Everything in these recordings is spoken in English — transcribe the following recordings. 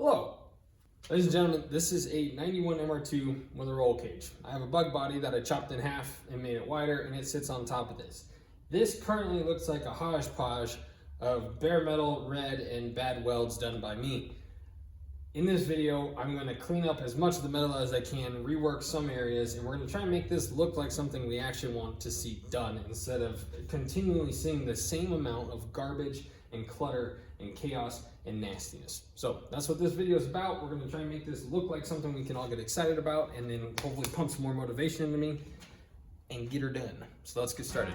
Hello, ladies and gentlemen, this is a 91 MR2 with a roll cage. I have a bug body that I chopped in half and made it wider, and it sits on top of this. This currently looks like a hodgepodge of bare metal, red, and bad welds done by me. In this video, I'm going to clean up as much of the metal as I can, rework some areas, and we're going to try and make this look like something we actually want to see done instead of continually seeing the same amount of garbage and clutter and chaos and nastiness. So that's what this video is about. We're going to try and make this look like something we can all get excited about, and then hopefully pump some more motivation into me and get her done. So let's get started.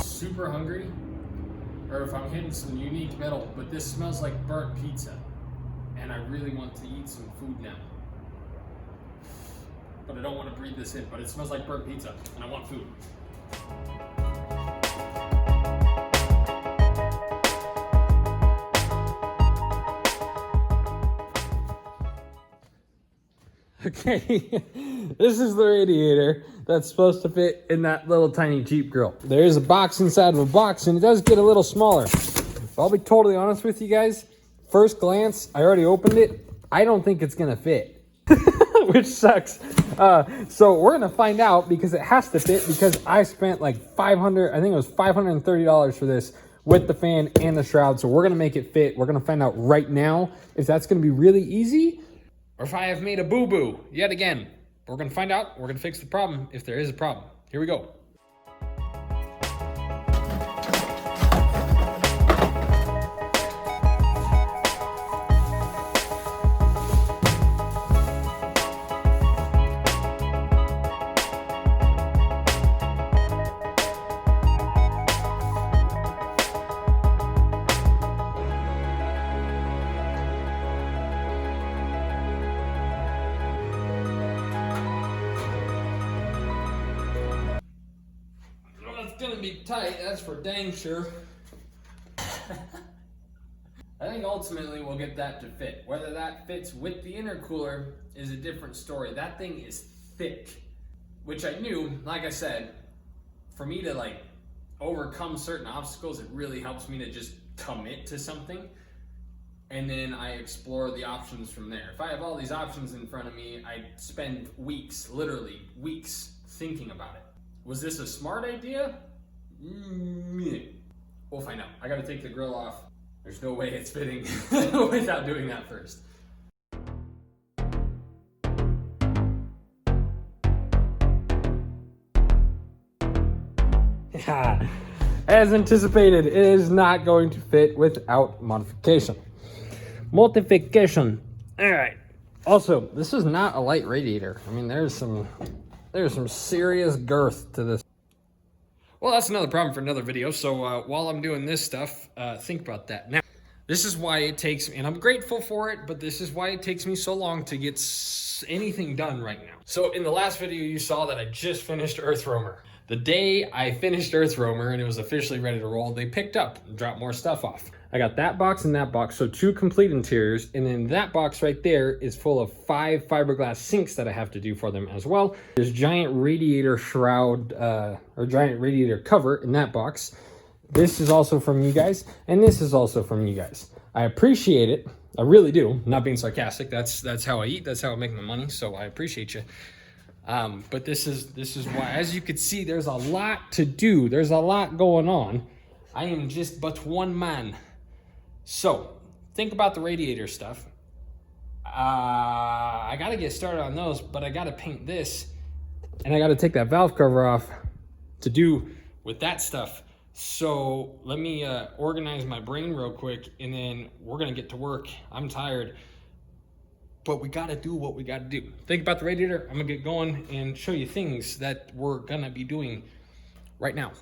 Super hungry, or if I'm hitting some unique metal, but this smells like burnt pizza, and I really want to eat some food now. But I don't want to breathe this in, but it smells like burnt pizza, and I want food. Okay, this is the radiator that's supposed to fit in that little tiny Jeep grill. There is a box inside of a box, and it does get a little smaller. But I'll be totally honest with you guys. First glance, I already opened it. I don't think it's gonna fit, which sucks. So we're gonna find out, because it has to fit, because I spent like I think it was $530 for this with the fan and the shroud. So we're gonna make it fit. We're gonna find out right now if that's gonna be really easy, or if I have made a boo-boo yet again. We're gonna find out. We're gonna fix the problem if there is a problem. Here we go. It's gonna be tight, that's for dang sure. I think ultimately we'll get that to fit. Whether that fits with the intercooler is a different story. That thing is thick, which I knew. Like I said, for me to like overcome certain obstacles, it really helps me to just commit to something, and then I explore the options from there. If I have all these options in front of me, I spend weeks, literally weeks, thinking about it. Was this a smart idea? We'll find out. I gotta take the grill off. There's no way it's fitting without doing that first. As anticipated, it is not going to fit without modification. Modification. All right. Also, this is not a light radiator. I mean, there's some serious girth to this. Well, that's another problem for another video. So while I'm doing this stuff, think about that. Now, this is why it takes me, and I'm grateful for it, but this is why it takes me so long to get anything done right now. So in the last video, you saw that I just finished Earth Roamer. The day I finished Earth Roamer and it was officially ready to roll, they picked up and dropped more stuff off. I got that box and that box, so 2 complete interiors, and then that box right there is full of 5 fiberglass sinks that I have to do for them as well. There's giant radiator shroud, or giant radiator cover in that box. This is also from you guys, and this is also from you guys. I appreciate it, I really do, not being sarcastic. That's how I eat, that's how I make my money, so I appreciate you. But this is why, as you can see, there's a lot to do. There's a lot going on. I am just but one man. So think about the radiator stuff. I got to get started on those, but I got to paint this, and I got to take that valve cover off to do with that stuff. So let me organize my brain real quick, and then we're going to get to work. I'm tired. But we gotta do what we gotta do. Think about the radiator. I'm gonna get going and show you things that we're gonna be doing right now.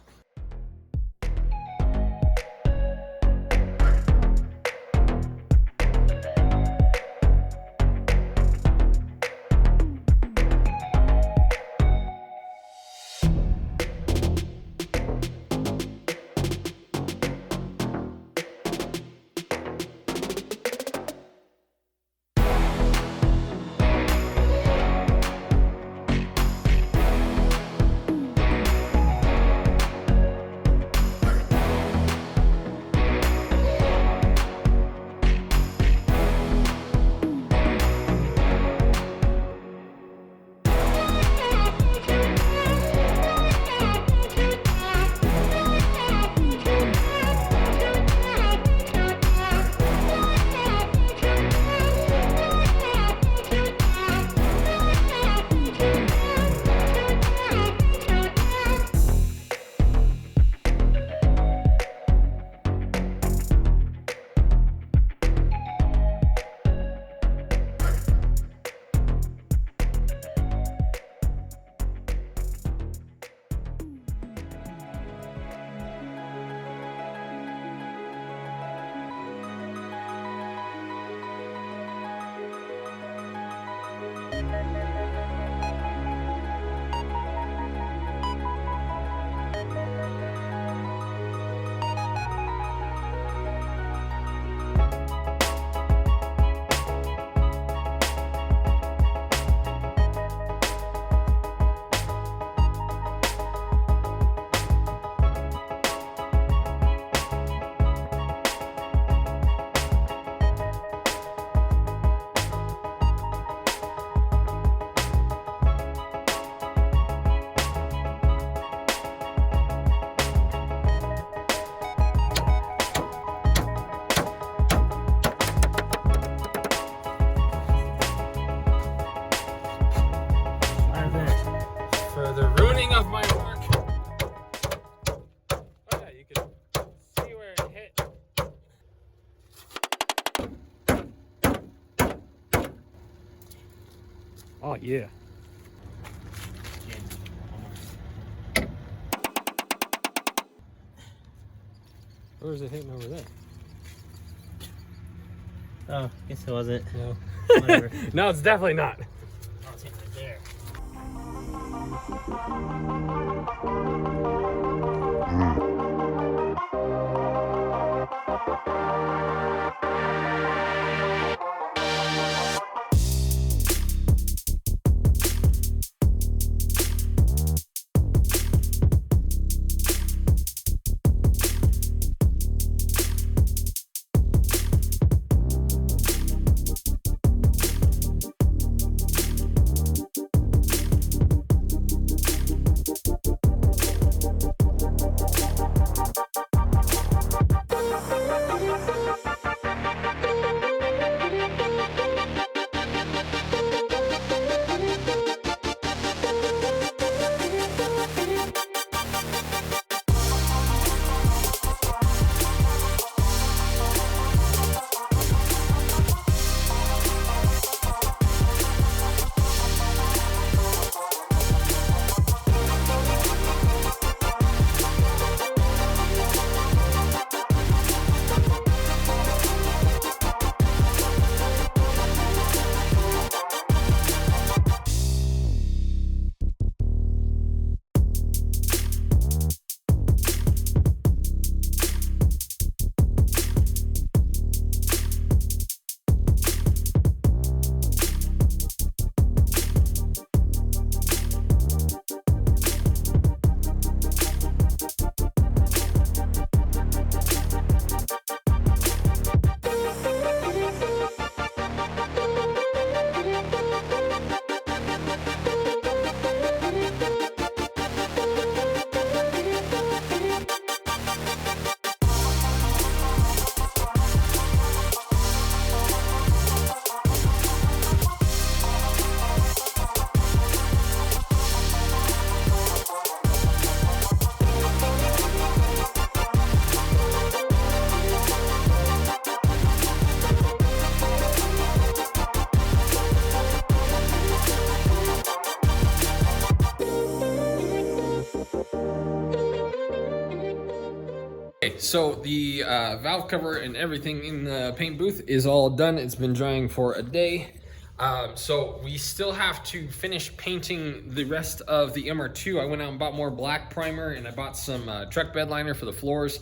Oh, yeah. Where is it hitting over there? Oh, guess it wasn't. No. Whatever. No, it's definitely not. Oh, it's hitting right there. so the valve cover and everything in the paint booth is all done. It's been drying for a day. So we still have to finish painting the rest of the MR2. I went out and bought more black primer, and I bought some truck bed liner for the floors.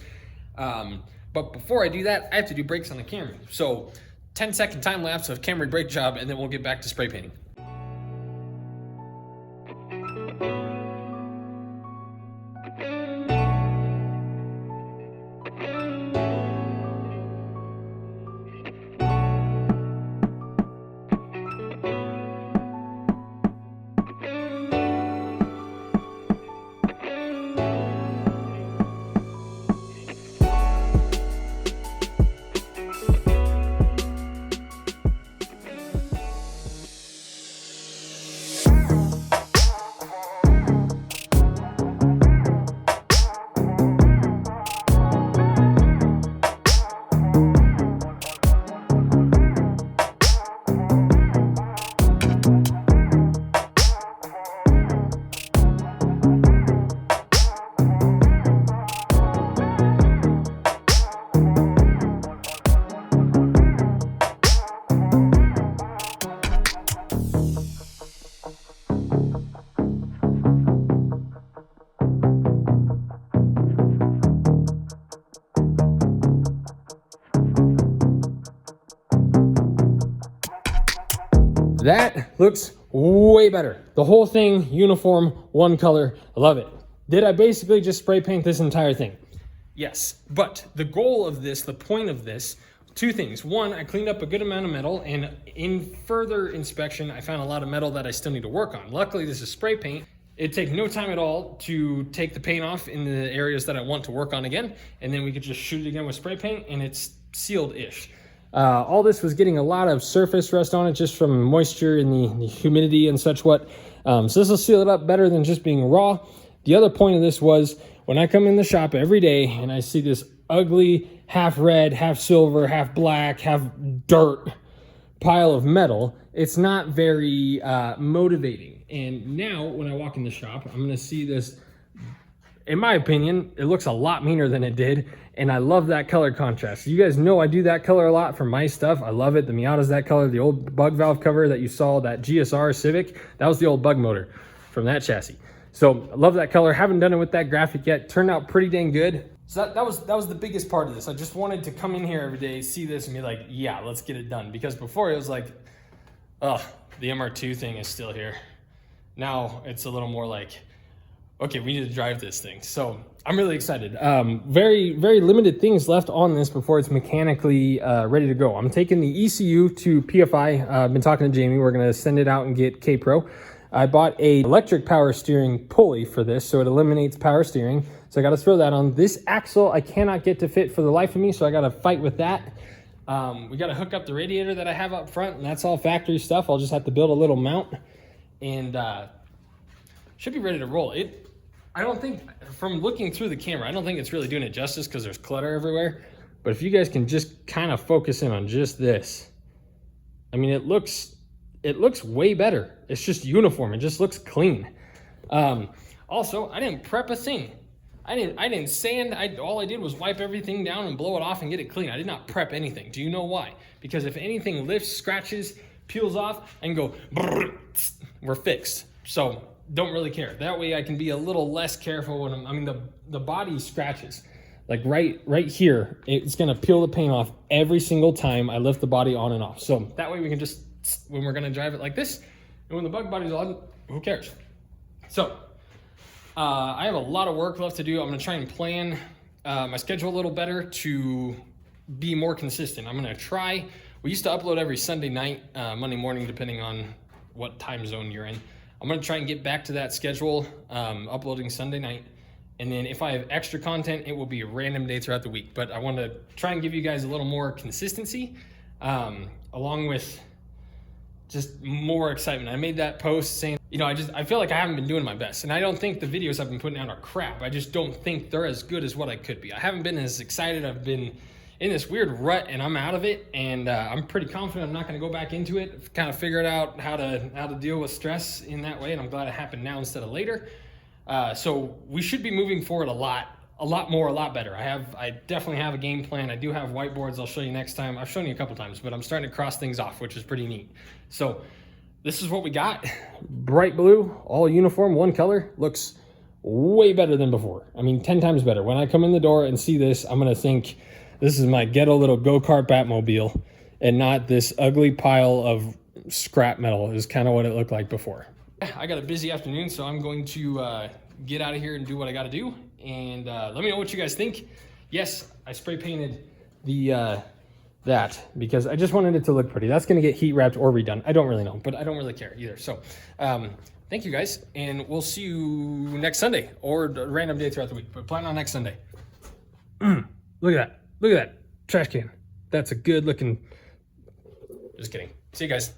But before I do that, I have to do brakes on the Camry. So 10-second time lapse of Camry brake job, and then we'll get back to spray painting. That looks way better. The whole thing, uniform, one color, I love it. Did I basically just spray paint this entire thing? Yes, but the goal of this, the point of this, two things. One, I cleaned up a good amount of metal, and in further inspection, I found a lot of metal that I still need to work on. Luckily, this is spray paint. It'd take no time at all to take the paint off in the areas that I want to work on again, and then we could just shoot it again with spray paint, and it's sealed-ish. All this was getting a lot of surface rust on it just from moisture and the humidity and such what. So this will seal it up better than just being raw. The other point of this was when I come in the shop every day and I see this ugly half red, half silver, half black, half dirt pile of metal, it's not very motivating. And now when I walk in the shop, I'm gonna see this, in my opinion, it looks a lot meaner than it did. And I love that color contrast. You guys know I do that color a lot for my stuff. I love it. The Miata's that color. The old bug valve cover that you saw, that GSR Civic, that was the old bug motor from that chassis. So I love that color. Haven't done it with that graphic yet. Turned out pretty dang good. So that was the biggest part of this. I just wanted to come in here every day, see this, and be like, yeah, let's get it done. Because before it was like, oh, the MR2 thing is still here. Now it's a little more like, okay, we need to drive this thing. So I'm really excited. Very, very limited things left on this before it's mechanically ready to go. I'm taking the ECU to PFI. I've been talking to Jamie. We're gonna send it out and get K-Pro. I bought a electric power steering pulley for this, so it eliminates power steering. So I gotta throw that on. This axle I cannot get to fit for the life of me, so I gotta fight with that. We gotta hook up the radiator that I have up front, and that's all factory stuff. I'll just have to build a little mount, and should be ready to roll. I don't think, from looking through the camera, I don't think it's really doing it justice because there's clutter everywhere. But if you guys can just kind of focus in on just this, I mean, it looks way better. It's just uniform. It just looks clean. Also, I didn't prep a thing. I didn't sand. All I did was wipe everything down and blow it off and get it clean. I did not prep anything. Do you know why? Because if anything lifts, scratches, peels off, I can go, we're fixed. So don't really care. That way I can be a little less careful when the body scratches. Like right here, it's gonna peel the paint off every single time I lift the body on and off. So that way we can just, when we're gonna drive it like this, and when the bug body's on, who cares? So I have a lot of work left to do. I'm gonna try and plan my schedule a little better to be more consistent. I'm gonna try, we used to upload every Sunday night, Monday morning, depending on what time zone you're in. I'm gonna try and get back to that schedule, uploading Sunday night. And then if I have extra content, it will be a random day throughout the week. But I want to try and give you guys a little more consistency, along with just more excitement. I made that post saying, you know, I feel like I haven't been doing my best. And I don't think the videos I've been putting out are crap. I just don't think they're as good as what I could be. I haven't been as excited. I've been in this weird rut and I'm out of it. And I'm pretty confident I'm not going to go back into it. I've kind of figured out how to deal with stress in that way. And I'm glad it happened now instead of later. So we should be moving forward a lot a lot better. I definitely have a game plan. I do have whiteboards I'll show you next time. I've shown you a couple times, but I'm starting to cross things off, which is pretty neat. So this is what we got. Bright blue, all uniform, one color. Looks way better than before. I mean, 10 times better. When I come in the door and see this, I'm gonna think this is my ghetto little go-kart Batmobile and not this ugly pile of scrap metal is kind of what it looked like before. I got a busy afternoon, so I'm going to get out of here and do what I got to do. And let me know what you guys think. Yes, I spray painted the that because I just wanted it to look pretty. That's going to get heat wrapped or redone. I don't really know, but I don't really care either. So thank you guys, and we'll see you next Sunday or a random day throughout the week, but plan on next Sunday. Look at that. Look at that trash can. That's a good looking. Just kidding. See you guys.